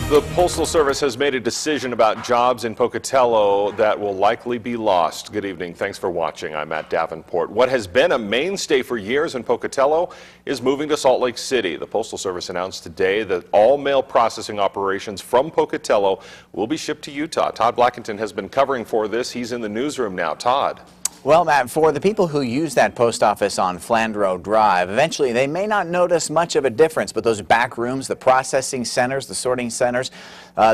The Postal Service has made a decision about jobs in Pocatello that will likely be lost. Good evening. Thanks for watching. I'm Matt Davenport. What has been a mainstay for years in Pocatello is moving to Salt Lake City. The Postal Service announced today that all mail processing operations from Pocatello will be shipped to Utah. Todd Blackington has been covering for this. He's in the newsroom now. Todd. Well, Matt, for the people who use that post office on Flandreau Drive, eventually they may not notice much of a difference, but those back rooms, the processing centers, the sorting centers,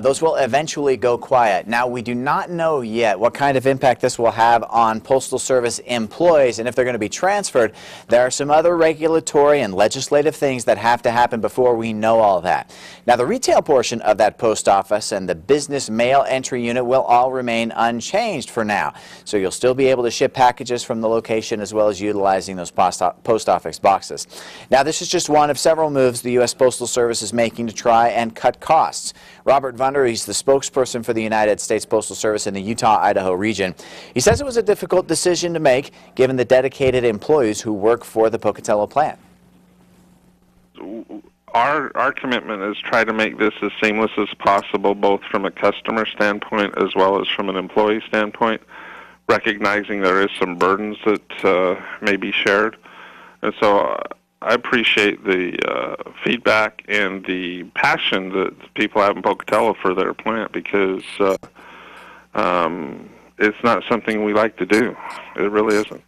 those will eventually go quiet. Now, we do not know yet what kind of impact this will have on Postal Service employees and if they're going to be transferred. There are some other regulatory and legislative things that have to happen before we know all that. Now, the retail portion of that post office and the business mail entry unit will all remain unchanged for now. So you'll still be able to ship packages from the location as well as utilizing those post office boxes. Now, this is just one of several moves the U.S. Postal Service is making to try and cut costs. Robert Vunder, he's the spokesperson for the United States Postal Service in the Utah-Idaho region. He says it was a difficult decision to make given the dedicated employees who work for the Pocatello plant. Our commitment is try to make this as seamless as possible, both from a customer standpoint as well as from an employee standpoint, recognizing there is some burdens that may be shared. And so I appreciate the feedback and the passion that people have in Pocatello for their plant, because it's not something we like to do. It really isn't.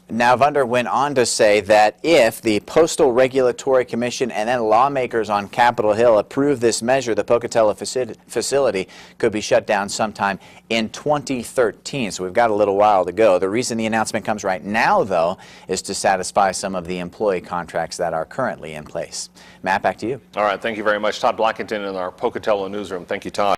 Now, Vunder went on to say that if the Postal Regulatory Commission and then lawmakers on Capitol Hill approve this measure, the Pocatello facility could be shut down sometime in 2013. So we've got a little while to go. The reason the announcement comes right now, though, is to satisfy some of the employee contracts that are currently in place. Matt, back to you. All right. Thank you very much. Todd Blackington in our Pocatello newsroom. Thank you, Todd.